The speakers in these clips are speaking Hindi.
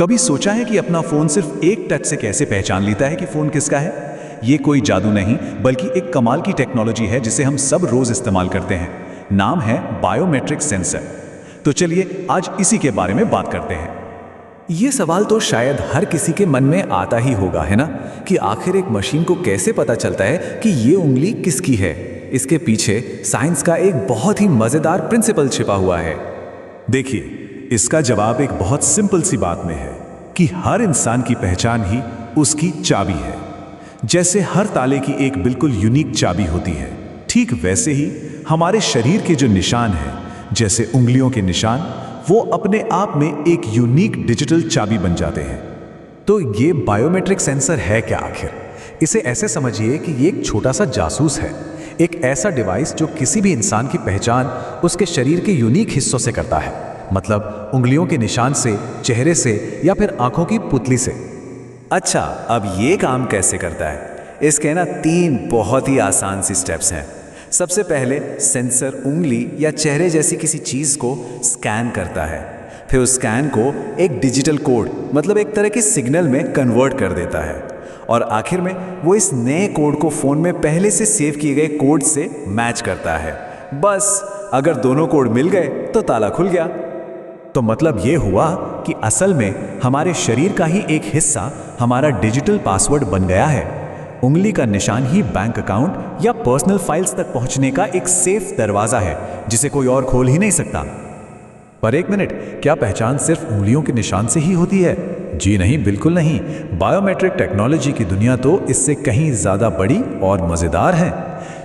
कभी सोचा है कि अपना फोन सिर्फ एक टच से कैसे पहचान लेता है कि फोन किसका है? ये कोई जादू नहीं, बल्कि एक कमाल की टेक्नोलॉजी है जिसे हम सब रोज इस्तेमाल करते हैं। नाम है बायोमेट्रिक सेंसर। तो चलिए आज इसी के बारे में बात करते हैं। ये सवाल तो शायद हर किसी के मन में आता ही होगा, है ना, कि आखिर एक मशीन को कैसे पता चलता है कि ये उंगली किसकी है। इसके पीछे साइंस का एक बहुत ही मजेदार प्रिंसिपल छिपा हुआ है। देखिए, इसका जवाब एक बहुत सिंपल सी बात में है कि हर इंसान की पहचान ही उसकी चाबी है। जैसे हर ताले की एक बिल्कुल यूनिक चाबी होती है, ठीक वैसे ही हमारे शरीर के जो निशान हैं, जैसे उंगलियों के निशान, वो अपने आप में एक यूनिक डिजिटल चाबी बन जाते हैं। तो ये बायोमेट्रिक सेंसर है क्या आखिर? इसे ऐसे समझिए कि ये एक छोटा सा जासूस है, एक ऐसा डिवाइस जो किसी भी इंसान की पहचान उसके शरीर के यूनिक हिस्सों से करता है। मतलब उंगलियों के निशान से, चेहरे से या फिर आंखों की पुतली से। अच्छा, अब ये काम कैसे करता है? इसके ना 3 बहुत ही आसान सी स्टेप्स हैं। सबसे पहले सेंसर उंगली या चेहरे जैसी किसी चीज़ को स्कैन करता है। फिर उस स्कैन को एक डिजिटल कोड, मतलब एक तरह के सिग्नल में कन्वर्ट कर देता है। और आखिर में वो इस नए कोड को फ़ोन में पहले से सेव किए गए कोड से मैच करता है। बस अगर दोनों कोड मिल गए तो ताला खुल गया। तो मतलब ये हुआ कि असल में हमारे शरीर का ही एक हिस्सा हमारा डिजिटल पासवर्ड बन गया है। उंगली का निशान ही बैंक अकाउंट या पर्सनल फाइल्स तक पहुंचने का एक सेफ दरवाजा है जिसे कोई और खोल ही नहीं सकता। पर एक मिनट, क्या पहचान सिर्फ उंगलियों के निशान से ही होती है? जी नहीं, बिल्कुल नहीं। बायोमेट्रिक टेक्नोलॉजी की दुनिया तो इससे कहीं ज्यादा बड़ी और मजेदार है।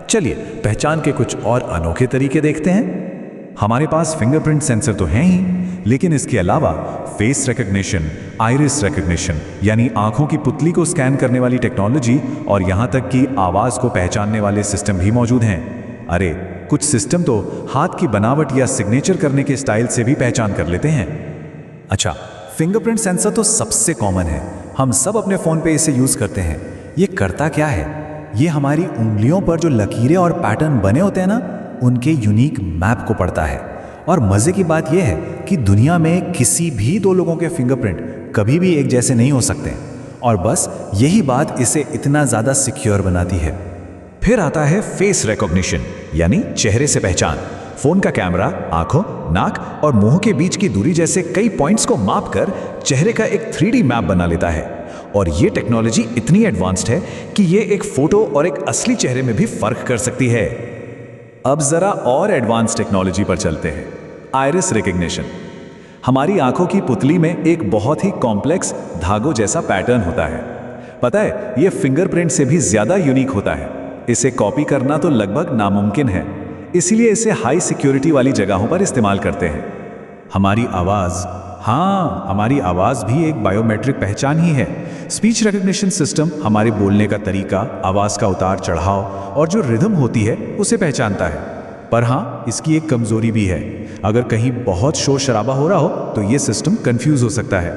चलिए पहचान के कुछ और अनोखे तरीके देखते हैं। हमारे पास फिंगरप्रिंट सेंसर तो है ही, लेकिन इसके अलावा फेस रिकग्निशन, आइरिस रिकग्निशन यानी आंखों की पुतली को स्कैन करने वाली टेक्नोलॉजी और यहाँ तक कि आवाज़ को पहचानने वाले सिस्टम भी मौजूद हैं। अरे कुछ सिस्टम तो हाथ की बनावट या सिग्नेचर करने के स्टाइल से भी पहचान कर लेते हैं। अच्छा, फिंगरप्रिंट सेंसर तो सबसे कॉमन है, हम सब अपने फ़ोन पे इसे यूज़ करते हैं। ये करता क्या है? ये हमारी उंगलियों पर जो लकीरें और पैटर्न बने होते हैं ना, उनके यूनिक मैप को पढ़ता है। और मज़े की बात यह है कि दुनिया में किसी भी 2 लोगों के फिंगरप्रिंट कभी भी एक जैसे नहीं हो सकते, और बस यही बात इसे इतना ज़्यादा सिक्योर बनाती है। फिर आता है फेस रिकॉग्निशन यानी चेहरे से पहचान। फोन का कैमरा आंखों, नाक और मुंह के बीच की दूरी जैसे कई पॉइंट्स को मापकर चेहरे का एक 3D मैप बना लेता है। और ये टेक्नोलॉजी इतनी एडवांस्ड है कि ये एक फोटो और एक असली चेहरे में भी फर्क कर सकती है। अब जरा और एडवांस टेक्नोलॉजी पर चलते हैं। Iris recognition. हमारी आंखों की पुतली में एक बहुत ही कॉम्प्लेक्स धागों जैसा पैटर्न होता है। पता है, ये फिंगरप्रिंट से भी ज्यादा यूनिक होता है। इसे कॉपी करना तो लगभग नामुमकिन है, इसलिए इसे हाई सिक्योरिटी वाली जगहों पर इस्तेमाल करते हैं। हमारी आवाज़, हाँ, हमारी आवाज़ भी एक बायोमेट्रिक पहचान ही है। स्पीच रिकग्निशन सिस्टम हमारे बोलने का तरीका, आवाज़ का उतार चढ़ाव और जो रिदम होती है उसे पहचानता है। पर हाँ, इसकी एक कमज़ोरी भी है। अगर कहीं बहुत शोर शराबा हो रहा हो तो ये सिस्टम कंफ्यूज हो सकता है।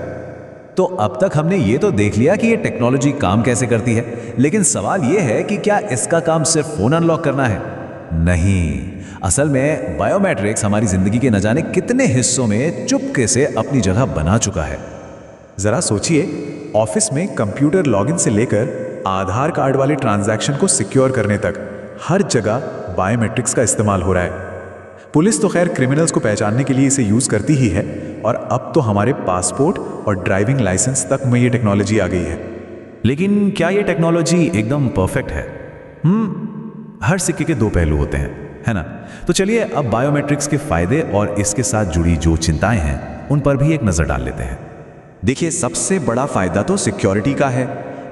तो अब तक हमने ये तो देख लिया कि ये टेक्नोलॉजी काम कैसे करती है, लेकिन सवाल ये है कि क्या इसका काम सिर्फ फ़ोन अनलॉक करना है? नहीं, असल में बायोमेट्रिक्स हमारी ज़िंदगी के न जाने कितने हिस्सों में चुपके से अपनी जगह बना चुका है। ज़रा सोचिए, ऑफिस में कंप्यूटर लॉगिन से लेकर आधार कार्ड वाले ट्रांजैक्शन को सिक्योर करने तक हर जगह बायोमेट्रिक्स का इस्तेमाल हो रहा है। पुलिस तो खैर क्रिमिनल्स को पहचानने के लिए इसे यूज़ करती ही है, और अब तो हमारे पासपोर्ट और ड्राइविंग लाइसेंस तक में ये टेक्नोलॉजी आ गई है। लेकिन क्या ये टेक्नोलॉजी एकदम परफेक्ट है? हर सिक्के के 2 पहलू होते हैं, है ना? तो चलिए अब बायोमेट्रिक्स के फायदे और इसके साथ जुड़ी जो चिंताएं हैं उन पर भी एक नज़र डाल लेते हैं। देखिए, सबसे बड़ा फायदा तो सिक्योरिटी का है।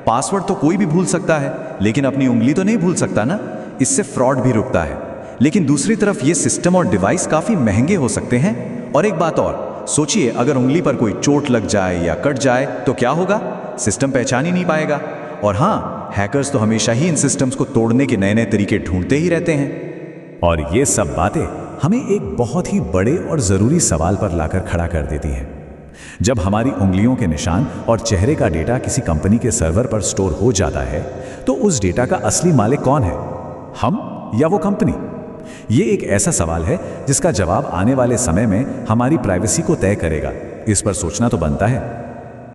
पासवर्ड तो कोई भी भूल सकता है, लेकिन अपनी उंगली तो नहीं भूल सकता ना। इससे फ्रॉड भी रुकता है। लेकिन दूसरी तरफ ये सिस्टम और डिवाइस काफ़ी महंगे हो सकते हैं। और एक बात और, सोचिए अगर उंगली पर कोई चोट लग जाए या कट जाए तो क्या होगा? सिस्टम पहचान ही नहीं पाएगा। और हाँ, हैकर्स तो हमेशा ही इन सिस्टम्स को तोड़ने के नए नए तरीके ढूंढते ही रहते हैं। और ये सब बातें हमें एक बहुत ही बड़े और ज़रूरी सवाल पर लाकर खड़ा कर देती हैं। जब हमारी उंगलियों के निशान और चेहरे का डेटा किसी कंपनी के सर्वर पर स्टोर हो जाता है, तो उस डेटा का असली मालिक कौन है? हम या वो कंपनी? ये एक ऐसा सवाल है जिसका जवाब आने वाले समय में हमारी प्राइवेसी को तय करेगा। इस पर सोचना तो बनता है।